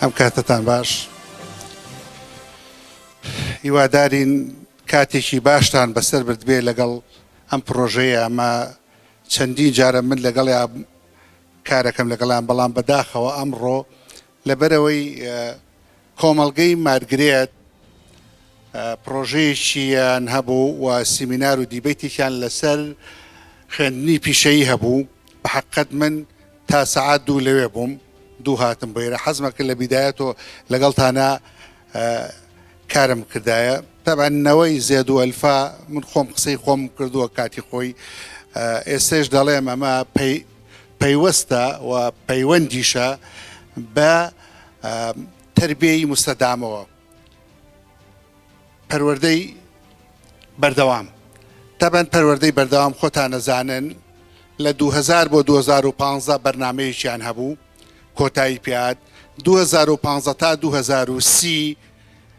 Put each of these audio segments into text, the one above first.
ئەم کاتتان باش هیوادارین کاتێکی باشتان بەسەر بردبێ لەگەڵ ئەم پرۆژەیە. ئەمە چەندین جارە من لەگەڵ کارەکەم لەگەڵیان، بەڵام بەداخەوە ئەمڕۆ لەبەرەوەی کۆمەڵگەی مارگرێت پرۆژەیەکیان هەبوو و سیمینار و دیبەیتێکیان لەسەر خوێندنی پیشەیی هەبوو. بە حەقیقەت من تا سەعات 2 لەوێ بووم، 2 هاتم بۆیرە. حەزمە کرد لە بیدایەتەوە لەگەڵتانە کارم کردایە. تەبەنەوەی زێد و ئەلفا من خۆم قسەی خۆم کردووە کاتی خۆی. ئێستش دەڵێم ئەمە پەیوەستە و پەیوەندیشە بە تربیەی مستەدامەوە، پەروەردەی بەردەوام. تەبەن پەروەردەی بەردەوام خۆتان نەزانن لە 2000 بۆ 2015 بەرنامەیەکیان هەبوو کۆتایی پیاد، 2015 تا 2030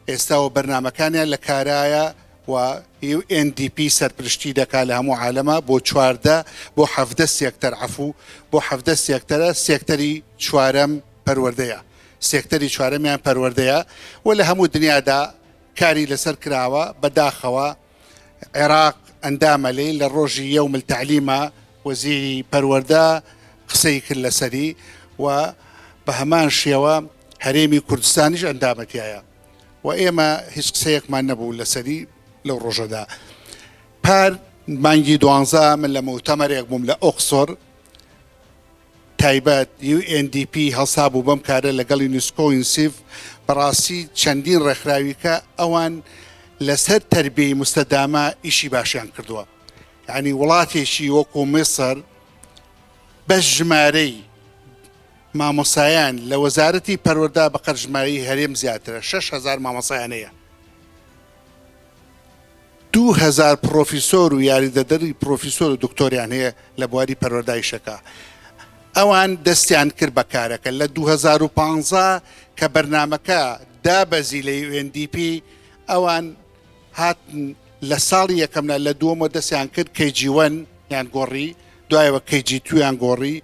ئێستاوە بەرنامەکانیان لە کارایە و UNDP سەرپشتی دەکات لە هەموو عالەمە بۆ 14 بۆ 17 سێکتەر عەفوو بۆ 17 سێکتەرە. سێکتەری چوارەم پەروەردەیە، سێکتەری چوارەمیان پەروەردەیە و لە هەموو دنیادا کاری لەسەر کراوە. بەداخەوە عێراق ئەندامە لێ لە ڕۆژی یەوم التەعلیمە وەزیری پەروەردە قسەی کرد لەسەری و بە هەمان شێوە هەرێمی کوردستانیش ئەندامەتیایە و ئێمە هیچ قسەیەکمان نەبوو لەسەری لەو ڕۆژەدا. پار مانگی 12 من لە مؤتەمەرێک بووم لە ئۆکسفۆرد تایبەت UNDP هەڵسا بوو بەم کارە لەگەڵ یونسکۆ و یونسیف. بەڕاستی چەندین ڕێکخراویکە ئەوان لەسەر تەربیەی مستەدامە ئیشی باشیان کردووە. یعنی وڵاتێکی وەکو میسر بە ژمارەی مامۆسایان لە وەزارەتی پەروەردە بەقەر ژمارەی هەرێم زیاترە، 6000 مامۆسایانەیە، 2000 پرۆفیسۆر و یاریدەدەری پرۆفیسۆر و دکتۆریان هەیە لە بواری پەروەردایشەکە. ئەوان دەستیان کرد بە کارەکە لە 2015 کە بەرنامەکە دابەزی لە UNDP. ئەوان هاتن لە ساڵی یەکەمدا لە دووەمە دەستیان کرد KG1 یان گۆڕی، دوایەوە KG2 یان گۆڕی،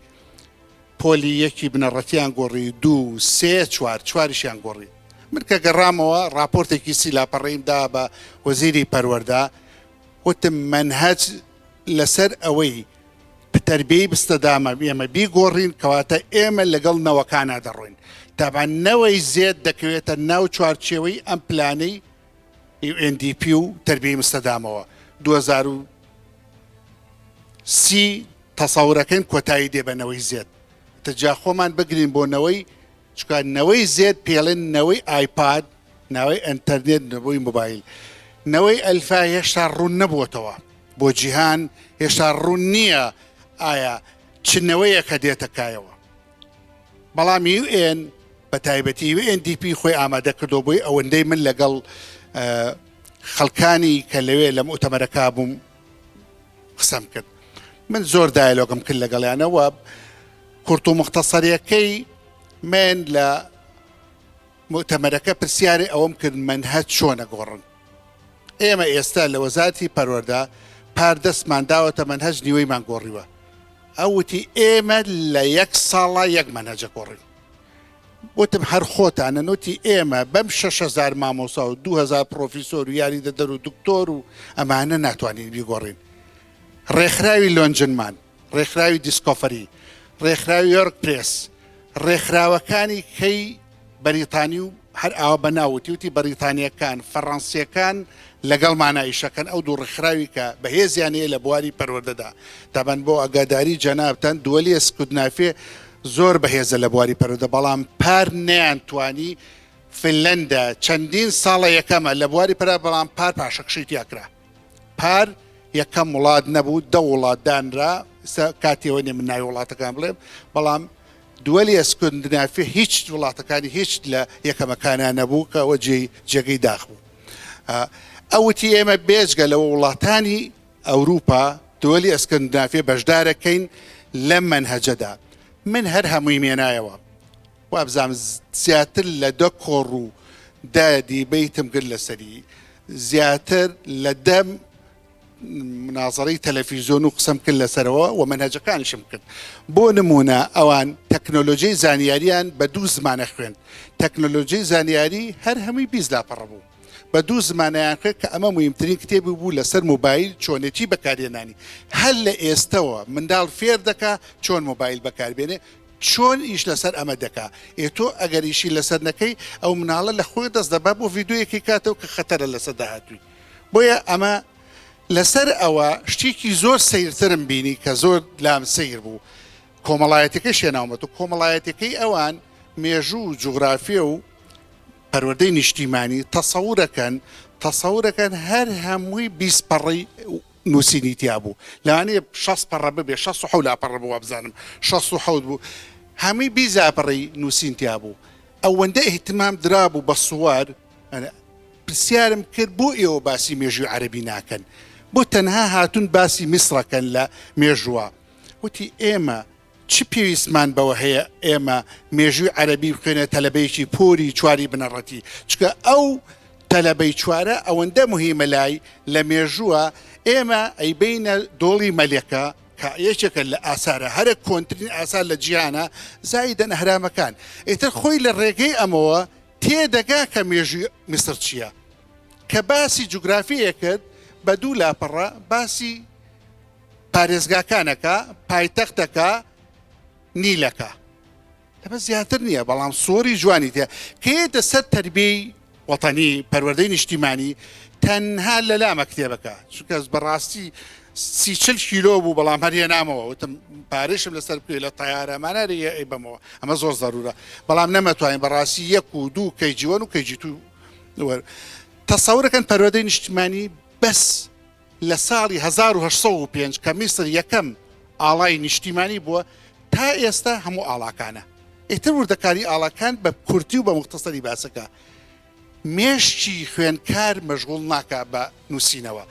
پۆلی یەکی بنەڕەتیان گۆڕی، 2 3 4 چواریشیان گۆڕی. من کە گەڕامەوە راپۆرتێکی سیلاپەڕێیمدا بە وەزیری پەروەردە، وتم منهەج لەسەر ئەوەی تەربیەی مستەدامە ئێمە بیگۆڕین کەواتە ئێمە لەگەڵ نەوەکانە دەڕۆین. تابان نەوەی زێد دەکەوێتە ناو چوارچێوەی ئەم پلانەی UNDP و تەربیەی مستەدامەوە. 2030 تەسەورەکەن کۆتایی دێ بەنەوەی زێد. تجا خۆمان بگرین بۆ نەوەی، چکە نەوەی زێد پێڵێن نەوەی ئایپاد، ناوەی ئەنتەرنێت، نەوەی مۆبایل. نەوەی ئەلفا هێشتا ڕوون نەبووەتەوە بۆ جیهان، هێشتا ڕوون نییە ئایا چنەوەیە کە دێتەکایەوە. بەڵام UN بە تایبەتی UNDP خۆی ئامادە کردو بۆی ئەوەندەی من لەگەڵ خەڵکانی کە لەوێ لە مؤتەمەرەکە بووم قسەم کرد. من زۆر دایلۆگم کرد لەگەڵیانەوە. کورت و مختصەریەکەی من لە مؤتەمەرەکە پرسیاری ئەوەم کرد منهەج چۆنە گۆڕن. ئێمە ئێستا لە وەزارەتی پەروەردە پاردەستمان داوەتە منهەج نیوەیمان گۆڕیوە. ئەوتی ئێمە لە 1 ساڵە 1 منهەجە گۆڕین. وتم هەر خۆتانە نوتی ئێمە بەم 6000 مامۆسا و 2000 پرۆفیسۆر و یاریدەدەر و دکتۆر و ئەمانە ناتوانین بیگۆڕین. ڕێکخراوی لۆنجنمان، ڕێکخراوی دیسکۆفەری، ڕێکخراوی یۆرک پرێس، ڕێکخراوەکانی کەی بەریتانی و هەر ئاوە بەناوتی وتی بەریتانیەکان فەڕەنسیەکان لەگەڵمانە ئیشەکەن. ئەو دوو ڕێکخراوی کە بەهێزیانەیە لە بواری پەروەردەدا. تابەن بۆ ئەگاداری جەنابتان دووەلی سکودنافێ زۆر بەهێزە لە بواری پەروەردە، بەڵام پار نەیانتوانی. فنلەندە چەندین ساڵە یەکەمە لە بواری پەروەردە، بەڵام پار پاشەکشی تیاکرا. پار یەکەم وڵات نەبوو، 10 وڵات دانرا. کاتێوە نێ من ناوی وڵاتەکان بڵێم، بەڵام دووەلی سکودنافێ هیچ وڵاتەکانی هیچ لە یەکەمەکانیان نەبوو کە ئەوە جێگەی داخ بوو. ئەوتی ئێمە بێجگە لە وڵاتانی ئەوروپا دووەلی ئەسکەندنافێ بەشدارەکەین لەم منهەجەدا. من هەر هەمووی مێنایەوە وابزانم زیاتر لە 10 کۆڕ و 10 دیبەیتم کرد لەسەری، زیاتر لە 10 مناظرەی تەلەڤیزیۆن و قسەم کرد لەسەرەوە و مەنهەجەکانیشم کرد بۆ نمونە ئەوان تەکنۆلۆژیای زانیاریان بە 2 زمانە خوێن تەکنۆلۆژیای زانیاری هەر هەمووی بیست لاپەڕە بوو بە 2 زمانەیان کرد کە ئەمە مهمترین کتێبی بوو لەسەر موبایل چۆنێتی بەکارهێنانی هەر لە ئێستەوە منداڵ فێر دەکا چۆن موبایل بەکاربێنێ چۆن ئیش لەسەر ئەمە دەکا ئێتۆ ئەگەر ئیشی لەسەر نەکەی ئەو مناڵە لە خۆی دەست دەبا بۆ ڤیددیویەکی کاتەوە کە خەتەرە لەسەر داهاتووی بۆیە ئەمە لەسەر ئەوە شتێکی زۆر سیرترم بینی کە زۆر لام سیر بوو کۆمەڵایەتەکەی شێناومەت و کۆمەڵایەتەکەی ئەوان مێژوو و جوغرافیە و پەروەردەی نیشتیمانی تەسەورەکەن هەر هەمووی 20 پەڕەی نووسینی تیا بوو لەوانەیە 6 پەڕە ببێ 6 لاپەڕە بوو بزانم 6 بوو هەمووی 20 لاپەڕەی نووسین تیا بوو ئەوەندە ئیهتمام درابوو بە سووار پرسیارم کرد بۆ ئێوە باسی مێژووی عەرەبی ناکەن بۆ تەنها هاتوون باسی میسرەکەن لە مێژووە وتی ئێمە چ پێویستمان بەوە هەیە ئێمە مێژووی عەرەبی بخوێنە تەلەبەیەکی پۆری چواری بنەڕەتی چکە ئەو تەلەبەی چوارە ئەوەندە مهمە لای لە مێژووە ئێمە ئەیبینە دۆڵی مەلێکە کە یەکێکە لە ئاسارە هەرە کۆنترین ئاسار لە جیهانە زایدەن هەرامەکان ئیتر خۆی لە ڕێگەی ئەمەوە تێدەگا کە مێژووی میسر چییە کە باسی جوگرافیە کرد بە 2 لاپەڕە باسی پارێزگاکانەکە پایتەختەکە نیلەکە لەمە زیاتر نییە بەڵام سۆری جوانی تێ کە هێتە سەر تەربیەی وەتەنی پەروەردەی نیشتیمانی تەنها لە لامە کتێبەکە چونکە بەڕاستی 30 کیلۆ بوو بەڵام هەریە نامەوە وتم پارێشم لەسەر بکوێ لە تەیارەمانەری ئەی بمەوە ئەمە زۆر زەرورە بەڵام نەمەتوانین بەڕاستی 1 و 2 کەیجیوەن و کەیجیتو تەسەورەکەن پەروەردەی نیشتیمانی بەس لە ساڵی 1905 کە میسر یەکەم ئاڵای نیشتیمانی بووە تا ئێستا هەموو ئاڵاکانە ئیتر وردەکاری ئاڵاکان بە کورتی و بە مختصری باسەکە مێشتی خوێنکار مەشغوڵ ناکا بە نووسینەوە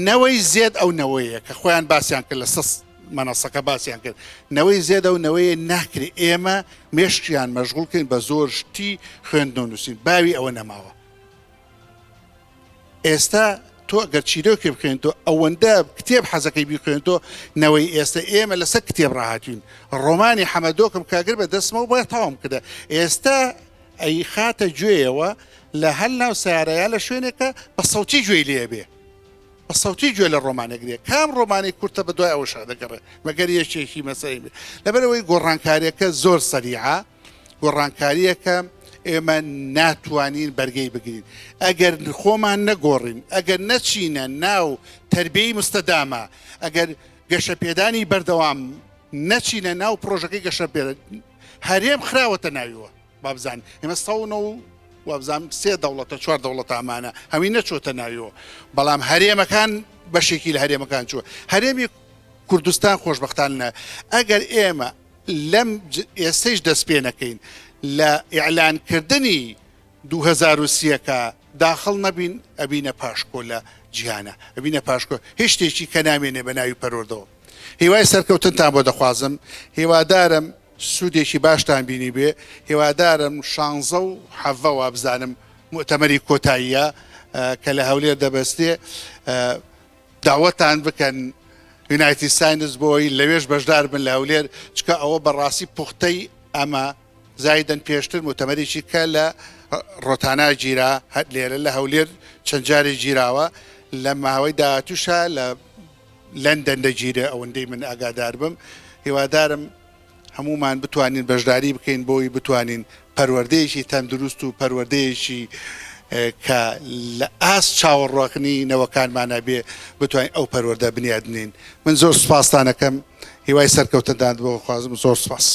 نەوەی زێد ئەو نەوەیە کە خۆیان باسییان کرد لە سەس مەنەسەکە باسییان کرد نەوەی زێد ئەو نەوەیە ناکرێت ئێمە مێشتیان مەشغوڵکەین بە زۆر شتی خوێندن و نووسین باوی ئەوە نەماوە ئێستا تۆ ئەگەر چیرۆکی بخوێنیتەوە ئەوەندە کتێب حەزەکەی بیخوێنیتەوە نەوەی ئێستا ئێمە لەسەر کتێب ڕاهاتوین ڕۆمانی حەمەدۆکم کاگر بە دەستمەوە بۆیە تەواوم کردە ئێستا ئەی خاتە گوێیەوە لە هەل ناو سیارەیە لە شوێنێکە بە سەوتی گوێی لێ بێ بە سەوتی گوێ لە ڕۆمانەگرێ کام ڕۆمانی کورتە بە دوای ئەوەشا دەگەڕێ مەگەر یەکێکی مەسەی بێ لەبەرەوەی گۆڕانکاریەکە زۆر سەریعە گۆڕانکاریەکە ئێمە ناتوانین بەرگەی بگرین ئەگەر خۆمان نەگۆڕین ئەگەر نەچینە ناو تەربیەی مستەدامە ئەگەر گەشەپێدانی بەردەوام نەچینە ناو پرۆژەکەی گەشەپێدان هەرێم خراوەتە ناویەوە با بزانین ئێمە سەونە و وابزانام 3 دەوڵەتە 4 دەوڵەت ئامانە هەمی نەچۆتە ناویەوە بەڵام هەرێمەکان بەشێکی لە هەرێمەکان چووە هەرێمی کوردستان خۆشبەختانە ئەگەر ئێمە لەم ئێستەش دەست پێ نەکەین لە ئیعلانکردنی 2030کە داخڵ نەبین ئەبینە پاشکۆ لە جیهانە ئەبینە پاشکۆ هیچ شتێکی کە نامێنێ بە ناوی پەروەردەوە هیوای سەرکەوتنتان بۆ دەخوازم هیوادارم سوودێکی باشتان بینی بێ هیوادارم 16 و 17 وابزانم مؤتەمەری کۆتاییە کە لە هەولێر دەبەستێ داوەتان بکەن یونایتد ساینس بۆی لەوێش بەشدار بن لە هەولێر چکە ئەوە بەڕاستی پوختەی ئەمە زایدەن پێشتر مؤتەمەرێکی کە لە ڕۆتانا گیرا لێرە لە هەولێر چەند جارێک گیراوە لە ماوەی داهاتووشە لە لەندەن دەگیرە ئەوەندەی من ئاگادار بم هیوادارم هەمومان بتوانین بەشداری بکەین بۆی بتوانین پەروەردەیەکی تەندروست و پەروەردەیەکی کە لە ئاس چاوەڕۆکنی نەوەکانمانە بێ بتوانین ئەو پەروەردە بنیادنین من زۆر سوپاستان دەکەم هیوای سەرکەوتنتان بۆ خوازم زۆر سوپاس